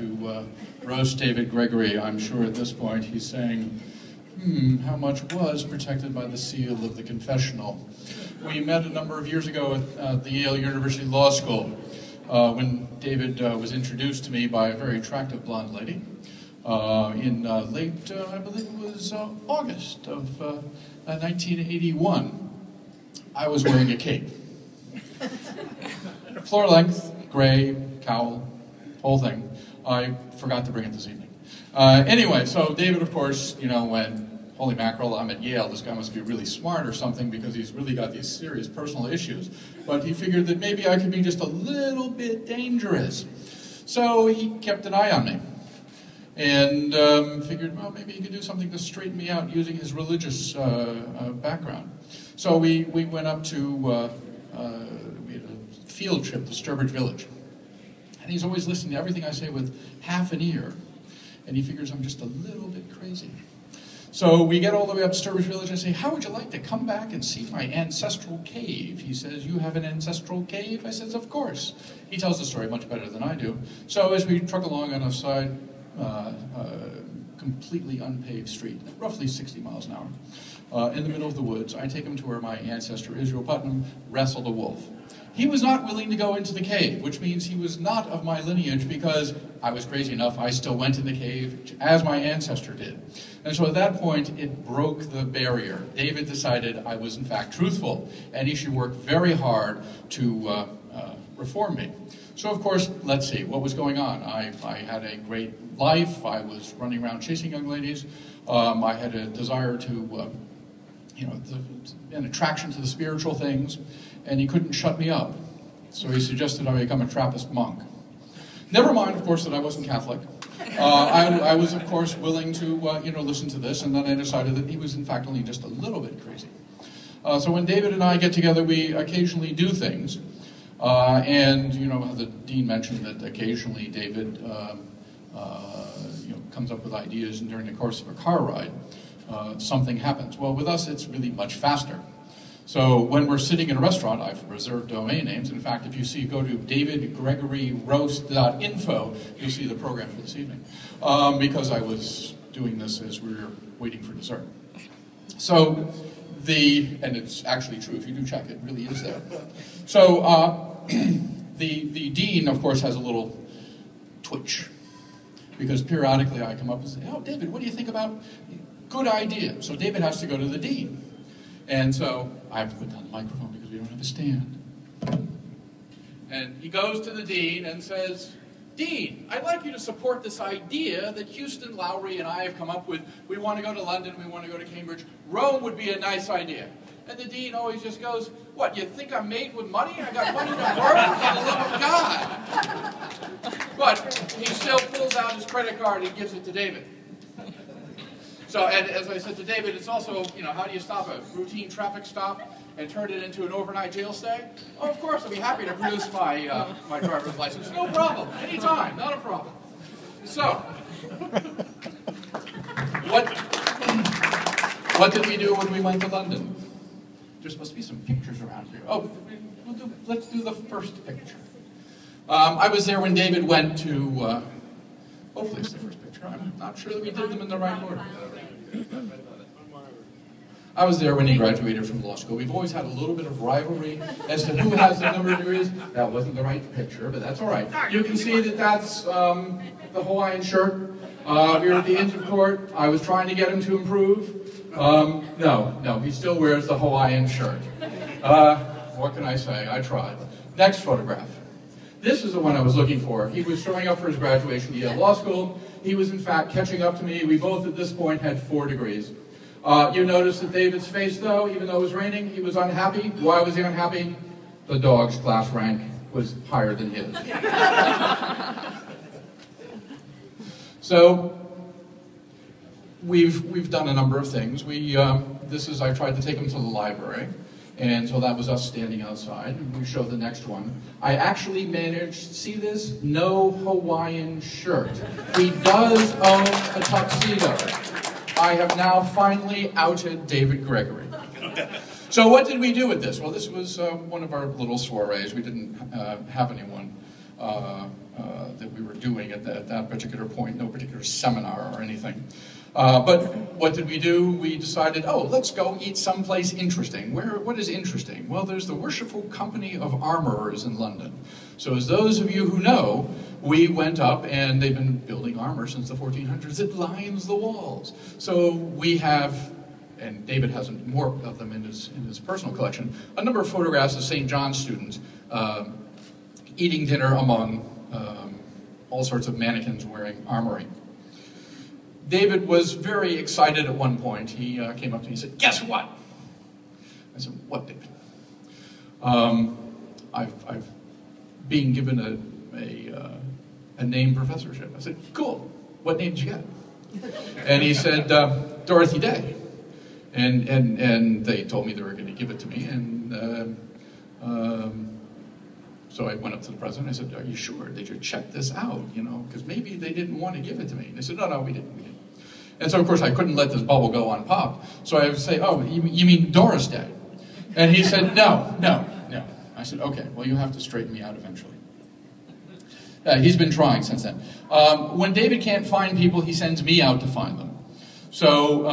to roast David Gregory. I'm sure at this point he's saying, how much was protected by the seal of the confessional? We met a number of years ago at the Yale University Law School when David was introduced to me by a very attractive blonde lady in late, I believe it was August of 1981. I was wearing a cape. Floor length, gray, cowl, whole thing. I forgot to bring it this evening. Anyway, so David, of course, went, holy mackerel, I'm at Yale, this guy must be really smart or something because he's really got these serious personal issues. But he figured that maybe I could be just a little bit dangerous. So he kept an eye on me. And figured, well, maybe he could do something to straighten me out using his religious background. So we went up to, we had a field trip to Sturbridge Village. And he's always listening to everything I say with half an ear. And he figures I'm just a little bit crazy. So we get all the way up to Sturbridge Village and I say, how would you like to come back and see my ancestral cave? He says, you have an ancestral cave? I says, of course. He tells the story much better than I do. So as we truck along on a side, completely unpaved street, roughly 60 miles an hour, in the middle of the woods, I take him to where my ancestor, Israel Putnam, wrestled a wolf. He was not willing to go into the cave, which means he was not of my lineage because I was crazy enough, I still went in the cave as my ancestor did. And so at that point, it broke the barrier. David decided I was in fact truthful, and he should work very hard to reform me. So of course, let's see, what was going on? I had a great life, I was running around chasing young ladies, I had a desire to, an attraction to the spiritual things, and he couldn't shut me up. So he suggested I become a Trappist monk. Never mind, of course, that I wasn't Catholic. I was, of course, willing to, listen to this, and then I decided that he was, in fact, only just a little bit crazy. So when David and I get together, we occasionally do things. And, the dean mentioned that occasionally David, comes up with ideas, and during the course of a car ride, something happens. Well, with us, it's really much faster. So when we're sitting in a restaurant, I've reserved domain names. In fact, if you go to davidgregoryroast.info, you'll see the program for this evening. Because I was doing this as we were waiting for dessert. So and it's actually true, if you do check, it really is there. So the dean, of course, has a little twitch. Because periodically I come up and say, oh, David, what do you think about good idea? So David has to go to the dean. And so I have to put down the microphone because we don't have a stand. And he goes to the dean and says, Dean, I'd like you to support this idea that Houston, Lowry, and I have come up with. We want to go to London, we want to go to Cambridge. Rome would be a nice idea. And the dean always just goes, what, you think I'm made with money? I got money to burn? For the love of God. But he still pulls out his credit card and gives it to David. So, and as I said to David, it's also, how do you stop a routine traffic stop and turn it into an overnight jail stay? Oh, of course, I'll be happy to produce my my driver's license. No problem. Anytime. Not a problem. So, what did we do when we went to London? There's supposed to be some pictures around here. Oh, let's do the first picture. I was there when David went to, hopefully it's the first picture. I'm not sure that we did them in the right order. I was there when he graduated from law school. We've always had a little bit of rivalry as to who has the number of degrees. That wasn't the right picture, but that's all right. You can see that that's the Hawaiian shirt. We were at the Inns of Court. I was trying to get him to improve. No, he still wears the Hawaiian shirt. What can I say? I tried. Next photograph. This is the one I was looking for. He was showing up for his graduation at Yale Law School. He was, in fact, catching up to me. We both, at this point, had 4 degrees. You notice that David's face, though, even though it was raining, he was unhappy. Why was he unhappy? The dog's class rank was higher than his. So, we've done a number of things. I tried to take him to the library. And so that was us standing outside, and we show the next one. I actually managed, see this? No Hawaiian shirt. He does own a tuxedo. I have now finally outed David Gregory. So what did we do with this? Well, this was one of our little soirees. We didn't have anyone that we were doing at that particular point, no particular seminar or anything. But what did we do? We decided, oh, let's go eat someplace interesting. What is interesting? Well, there's the Worshipful Company of Armorers in London. So as those of you who know, we went up, and they've been building armor since the 1400s. It lines the walls. So we have, and David has more of them in his personal collection, a number of photographs of St. John's students eating dinner among all sorts of mannequins wearing armory. David was very excited at one point. He came up to me and said, "Guess what?" I said, "What, David?" I've been given a name professorship. I said, "Cool. What name did you get?" And he said, "Dorothy Day." And they told me they were going to give it to me. And so I went up to the president. I said, "Are you sure? Did you check this out? You know, because maybe they didn't want to give it to me." And they said, "No, we didn't. And so, of course, I couldn't let this bubble go unpopped. So I would say, "Oh, you mean Doris Day?" And he said, No. I said, "Okay, well, you have to straighten me out eventually." He's been trying since then. When David can't find people, he sends me out to find them. So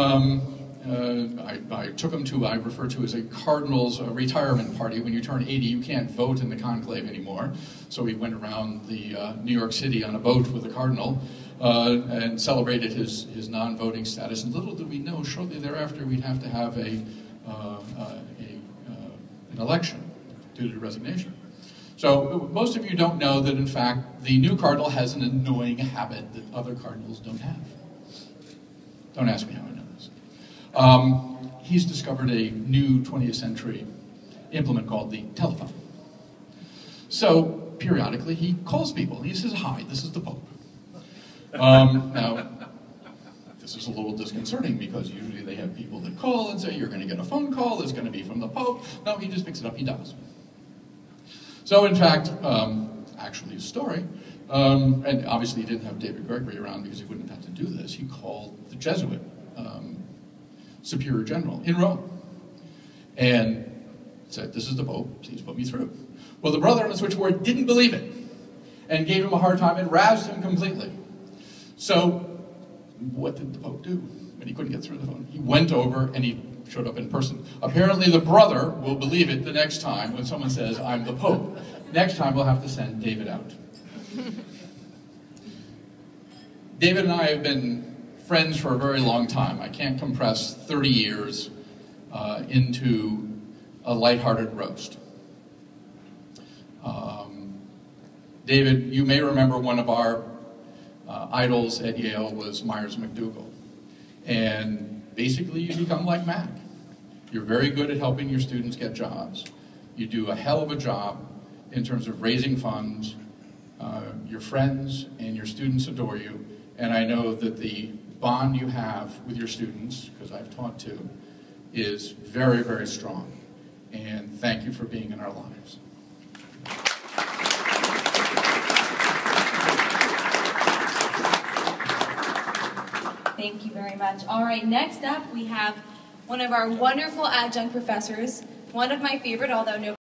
I took him to, I refer to as a cardinal's retirement party. When you turn 80, you can't vote in the conclave anymore. So we went around the New York City on a boat with the cardinal and celebrated his non-voting status. And little did we know, shortly thereafter, we'd have to have an election due to resignation. So most of you don't know that, in fact, the new cardinal has an annoying habit that other cardinals don't have. Don't ask me how I know this. He's discovered a new 20th century implement called the telephone. So periodically he calls people. He says, "Hi, this is the Pope." Now, this is a little disconcerting because usually they have people that call and say, "You're going to get a phone call, it's going to be from the Pope." No, he just picks it up, he dials. So in fact, actually a story, and obviously he didn't have David Gregory around because he wouldn't have had to do this. He called the Jesuit Superior General in Rome and said, "This is the Pope, please put me through." Well, the brother on the switchboard didn't believe it and gave him a hard time and razzed him completely. So what did the Pope do when he couldn't get through the phone? He went over and he showed up in person. Apparently the brother will believe it the next time when someone says, "I'm the Pope." Next time we'll have to send David out. David and I have been friends for a very long time. I can't compress 30 years into a lighthearted roast. David, you may remember one of our idols at Yale was Myers McDougall. And basically you become like Mac. You're very good at helping your students get jobs. You do a hell of a job in terms of raising funds. Your friends and your students adore you. And I know that the bond you have with your students, because I've taught too, is very, very strong. And thank you for being in our lives. Thank you very much. All right, next up we have one of our wonderful adjunct professors, one of my favorite, although no